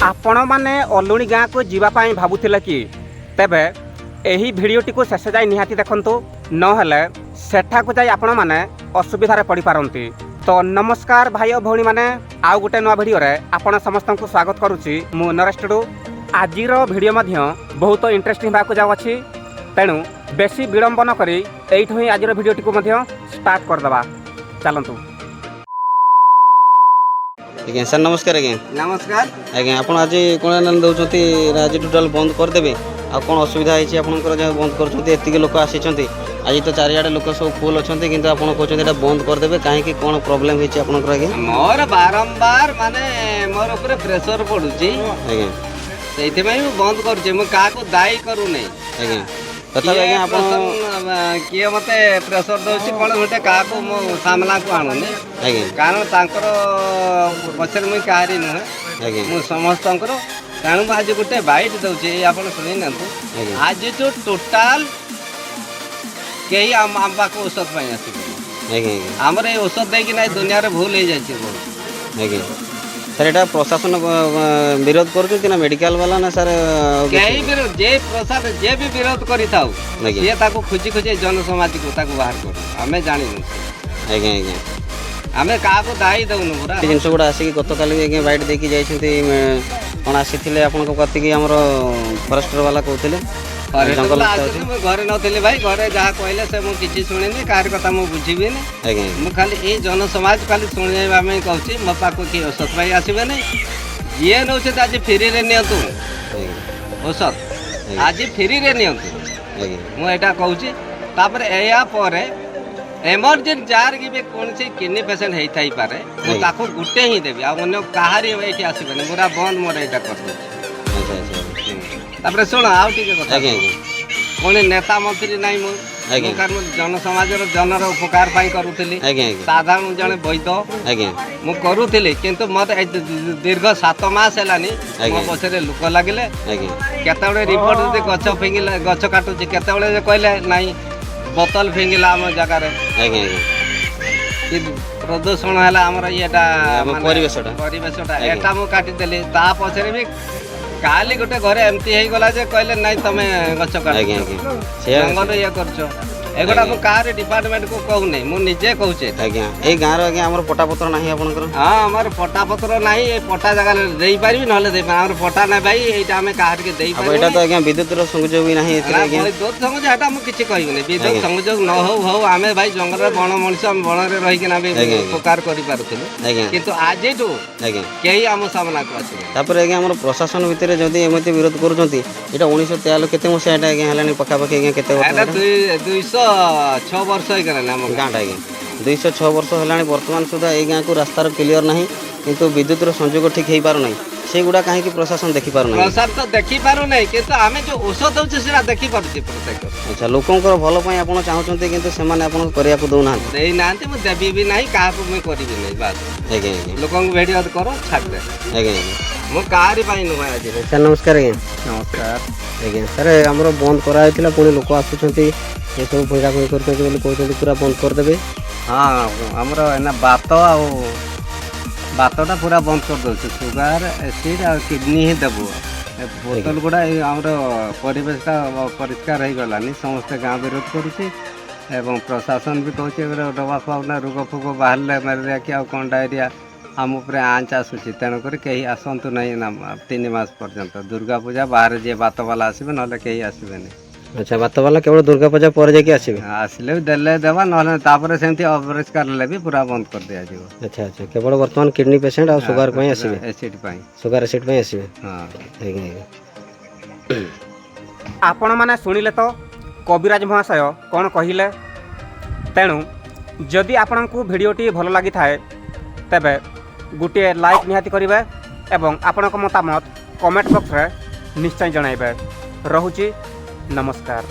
आपण माने अलुणी गाँ को जीवाई भावुले कि तेबे एही भिडियोटी को शेष जाए निहाती देखंतु नहेले सेठा को जाई आपण माने असुविधा पड़ पारंती। तो नमस्कार भाई और भौणी माने आउ गोटे नुआ भिडियो रे आपण समस्त को स्वागत करुच्ची मु नरेश टुडू। आजिर भिडियो मध्य बहुत इंटरेस्टिंग भाग जाऊ अच्छी तेणु बेसी विलंब न करी एइठु ही आजिर भिडियोटी को मध्य स्टार्ट करदबा। चलंतु। आज्ञा सर नमस्कार। आज्ञा नमस्कार। आज्ञा आप आज कौन दौरान आज टोटाल बंद करदे आ कौन असुविधा है बंद कर लोक आसी आज तो चारिआडे लोक सब फुल अच्छा किंतु आप कहते बंद करदे कहीं कौन प्रोब्लेम है आपंकर? मोर बारंबार माने मोर ऊपर प्रेशर पड़ुची आज्ञा से बंद कर दायी करू नहीं। आज्ञा तथापि आज्ञा आप किए मत प्रेशर दौर कौन गोटे क्या मो सामना को आणुनी आज्ञा कारण तांकर पछे मुझे कहारी नुहे आज्ञा मु समस्त तेणु आज गोटे बाइट दौचे आप शुणी ना आज जो टोटाल कई आम पाक औषध पाई आस आमर ये औषध देकी ना दुनिया रे भूल हो जाए बहुत। आज्ञा सर यहाँ प्रशासन विरोध कर मेडिकल वाला ना सर कहीं विरोध जे प्रशासन जे भी विरोध करी थाउ ये ताको खोजी खोजी जनसमाज को ताको बाहर कर आमे जानिनु। आज्ञा आज्ञा आमे का को दाई दउनु पूरा जिनस गुड़ा आसिक गतकाली आज्ञा बाइट देकी जाइछन्ती कौन आसी आपन कति आमर फरेस्टर वाला कहते जंगल घरे नथिले भाई घरे जहाँ कहले से मु किछि सुनिनी कार कथा मु बुझिबी नै मु खाली ए जन समाज खाली सुनिबा में कहछि मो पाको कि औषध भाई आसीबे नै जे नौछे आज फ्री रे नियंतु औषध आज फ्री रे नियंतु मु एटा कहछि। तापर एया परे एमरजेंसी जार कि कौन से किडनी पेशेंट होई थाई पारे मु ताको गुटे ही देबी आ अन्य कहारी एठी आसीबे नै पूरा बंद मोर एटा कर दे। तापर सुन आउ टिके कथा कौन नेता मंत्री नाई मु जन समाज जनर उपकार पाई करूथली साधारण जने वैद्य मु करूथली किंतु मत दीर्घ 7 मास हेलानी मो पछरे लोक लागिले केतेबेले रिपोर्ट दे गछ फिंगिला गछ काटुची केतेबेले कहले नाई बोतल फिंगिला हम जगह रे प्रदूषण है आमर येटा परिवेशटा एटा मु काटी देली ता पछरे भी काली गोटे घरे एमती हो गला जे कहले नहीं तुम गछ काट जंगल ये करछो एगोटा मु कार डिपार्टमेंट को कहू नहीं मु निजे कहूचे। आज्ञा ए गाँव आज्ञा हमर पटापत्र नाही आपनकर? हां हमर पटापत्र नाही ए पटा जगह देई पारिबी नले देई हमर पटा नै भाई एटा हमें कार के देई पारिबी। एटा तो आज्ञा विद्युत रो संयोग भी नाही एते आज्ञा विद्युत संयोग एटा मु किछि कहबी नै विद्युत संयोग न हो हमें भाई जंगल रे बण मनुष्य हम बण रे रही के ना भी उपकार करि पारुथिलु आज्ञा किंतु आज जो आज्ञा केही हम सामना को आसी तापर आज्ञा हमर प्रशासन भितर जदी एमते विरोध करूचंती एटा 1943 केते मसे एटा आज्ञा हलानी पक्का पक्का आज्ञा केते एटा 206 वर्ष हो गला ना गाँटा आज्ञा 206 वर्ष है बर्तमान सुधा ये गाँव को रास्तार क्लियर ना किंतु विद्युत संयोग ठीक हो पार ना से गुड़ा कहीं प्रशासन देखी पार ना प्रशासन तो देखी पार ना किंतु आमे जो औषध होचे सेरा देखी पारुची प्रत्येक। अच्छा लोकंकर भल पई आपण चाहउचंते किंतु सेमाने आपण करिया को दउ ना देई नांते मु देबी भी नाही का को मैं करिबी नहीं बात। आज्ञा आज्ञा लोकन भेडियो करो छाड़ दे आज्ञा आज्ञा मु कारी पाई नु आज। सर नमस्कार। आज्ञा नमस्कार। आज्ञा सर हमरो बंद कराइतिला पुणी लोक आसुचंती ये सब भंगा भंगी करते बोली कहते पूरा बंद करदेवे? हाँ आमर एना बातटा पूरा बंद कर दो सुगार एसिड और किडनी ही देबू बोतल गुड़ा आमर परिवेशटा परिष्कार हो गलानी समस्ते गाँव विरोध करुचे एवं प्रशासन भी कहते डबा फाउना रोग फोग बाहर मेलेरिया कि कौन डायरिया आम उपर आँच आसूसी तेणुक कहीं आसतु ना 3 मास पर्यंत दुर्गा पूजा बाहर जी बात वाला आसबे ना कहीं आसबे नहीं। अच्छा बात वाला केवल दुर्गा पूजा पर जाके आसबे आसले देले देवा ना सेमती अपरिष्कार भी पूरा बंद कर दिया जीवो। अच्छा अच्छा केवल वर्तमान किडनी पेशेंट और सुगर पई आसबे एसिड पई सुगर एसिड पई आसबे? हां आज्ञा आपण माने सुनिले तो कविराज महाशय कौन कहिले तेणु जदि आपण को भिडियोटी भल लगी थाए तेबे गोटे लाइक निहाती करिवे एवं आपण को मतामत कमेंट बॉक्स रे निश्चय जणाइबे। रहुची नमस्कार।